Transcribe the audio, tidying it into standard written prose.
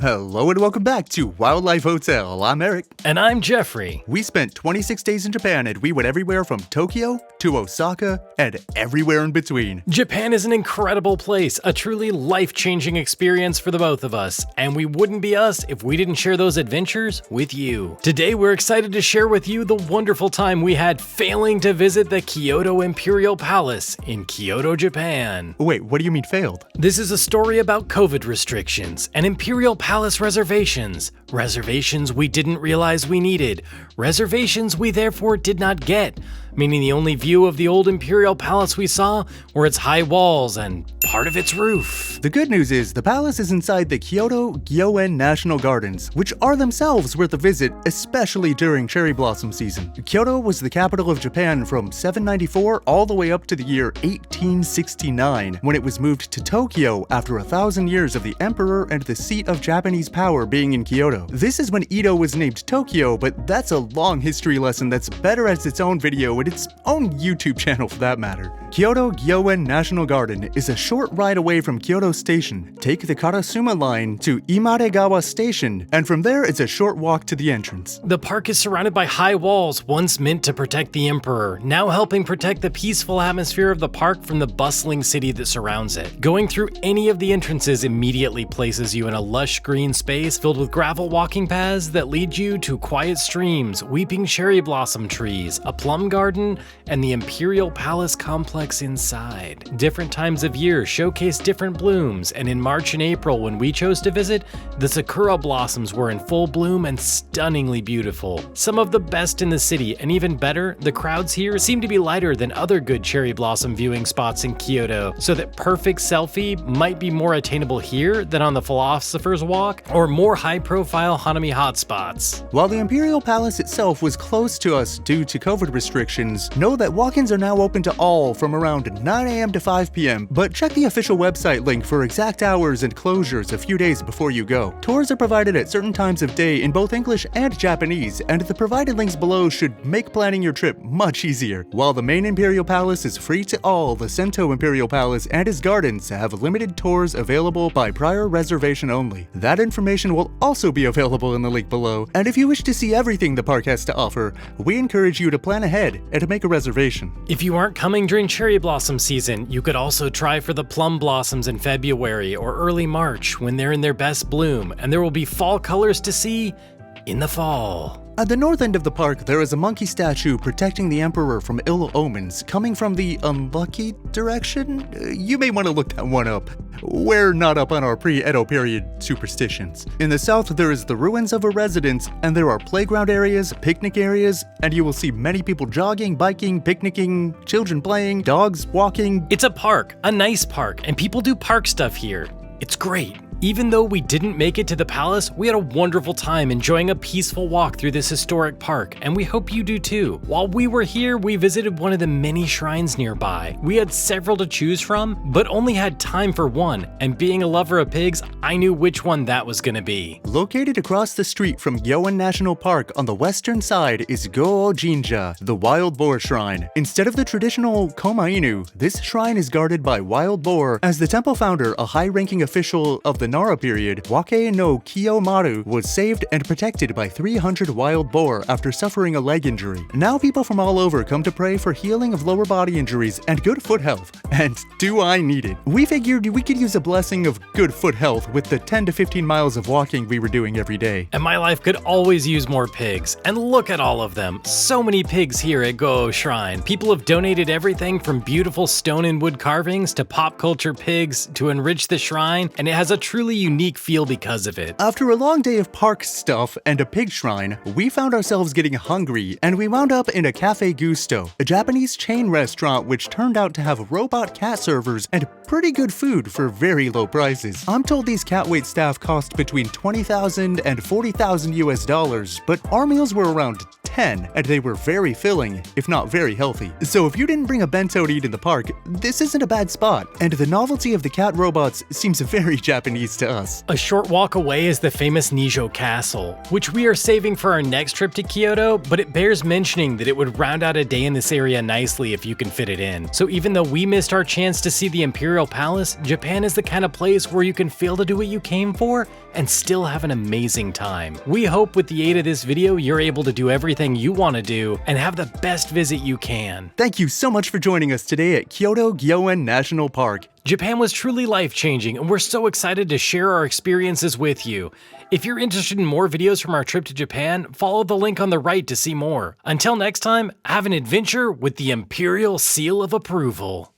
Hello and welcome back to Wildlife Hotel. I'm Eric. And I'm Geoffrey. We spent 26 days in Japan and we went everywhere from Tokyo to Osaka and everywhere in between. Japan is an incredible place, a truly life-changing experience for the both of us, and we wouldn't be us if we didn't share those adventures with you. Today we're excited to share with you the wonderful time we had failing to visit the Kyoto Imperial Palace in Kyoto, Japan. Wait, what do you mean failed? This is a story about COVID restrictions and Imperial Palace reservations. Reservations we didn't realize we needed. Reservations we therefore did not get. Meaning the only view of the old Imperial Palace we saw were its high walls and part of its roof. The good news is the palace is inside the Kyoto Gyoen National Gardens, which are themselves worth a visit, especially during cherry blossom season. Kyoto was the capital of Japan from 794 all the way up to the year 1869, when it was moved to Tokyo after 1,000 years of the emperor and the seat of Japanese power being in Kyoto. This is when Edo was named Tokyo, but that's a long history lesson that's better as its own video and its own YouTube channel for that matter. Kyoto Gyoen National Garden is a short ride away from Kyoto Station. Take the Karasuma line to Imaregawa Station, and from there it's a short walk to the entrance. The park is surrounded by high walls, once meant to protect the emperor, now helping protect the peaceful atmosphere of the park from the bustling city that surrounds it. Going through any of the entrances immediately places you in a lush green space filled with gravel walking paths that lead you to quiet streams, weeping cherry blossom trees, a plum garden, and the Imperial Palace complex inside. Different times of year showcase different blooms, and in March and April when we chose to visit, the sakura blossoms were in full bloom and stunningly beautiful. Some of the best in the city, and even better, the crowds here seem to be lighter than other good cherry blossom viewing spots in Kyoto, so that perfect selfie might be more attainable here than on the Philosopher's Walk or more high-profile Hanami hotspots. While the Imperial Palace itself was closed to us due to COVID restrictions, know that walk-ins are now open to all from around 9 a.m. to 5 p.m., but check the official website link for exact hours and closures a few days before you go. Tours are provided at certain times of day in both English and Japanese, and the provided links below should make planning your trip much easier. While the main Imperial Palace is free to all, the Sento Imperial Palace and its gardens have limited tours available by prior reservation only. That information will also be available in the link below, and if you wish to see everything the park has to offer, we encourage you to plan ahead and to make a reservation. If you aren't coming during cherry blossom season, you could also try for the plum blossoms in February or early March when they're in their best bloom, and there will be fall colors to see in the fall. At the north end of the park, there is a monkey statue protecting the emperor from ill omens coming from the unlucky direction. You may want to look that one up. We're not up on our pre-Edo period superstitions. In the south, there is the ruins of a residence, and there are playground areas, picnic areas, and you will see many people jogging, biking, picnicking, children playing, dogs walking. It's a park, a nice park, and people do park stuff here. It's great. Even though we didn't make it to the palace, we had a wonderful time enjoying a peaceful walk through this historic park, and we hope you do too. While we were here, we visited one of the many shrines nearby. We had several to choose from, but only had time for one, and being a lover of pigs, I knew which one that was gonna be. Located across the street from Gyoen National Park on the western side is Goō Jinja, the wild boar shrine. Instead of the traditional Koma Inu, this shrine is guarded by wild boar, as the temple founder, a high-ranking official of the Nara period, Wake no Kiyomaru, was saved and protected by 300 wild boar after suffering a leg injury. Now people from all over come to pray for healing of lower body injuries and good foot health. And do I need it? We figured we could use a blessing of good foot health with the 10 to 15 miles of walking we were doing every day. And my life could always use more pigs. And look at all of them. So many pigs here at Goō Shrine. People have donated everything from beautiful stone and wood carvings to pop culture pigs to enrich the shrine, and it has a truly unique feel because of it. After a long day of park stuff and a pig shrine, we found ourselves getting hungry, and we wound up in a Cafe Gusto, a Japanese chain restaurant which turned out to have robot cat servers and pretty good food for very low prices. I'm told these cat wait staff cost between $20,000 and $40,000 US, but our meals were around 10, and they were very filling, if not very healthy. So if you didn't bring a bento to eat in the park, this isn't a bad spot, and the novelty of the cat robots seems very Japanese to us. A short walk away is the famous Nijo Castle, which we are saving for our next trip to Kyoto, but it bears mentioning that it would round out a day in this area nicely if you can fit it in. So even though we missed our chance to see the Imperial Palace, Japan is the kind of place where you can fail to do what you came for and still have an amazing time. We hope with the aid of this video, you're able to do everything you want to do and have the best visit you can. Thank you so much for joining us today at Kyoto Gyoen National Park. Japan was truly life-changing, and we're so excited to share our experiences with you. If you're interested in more videos from our trip to Japan, follow the link on the right to see more. Until next time, have an adventure with the Imperial Seal of Approval.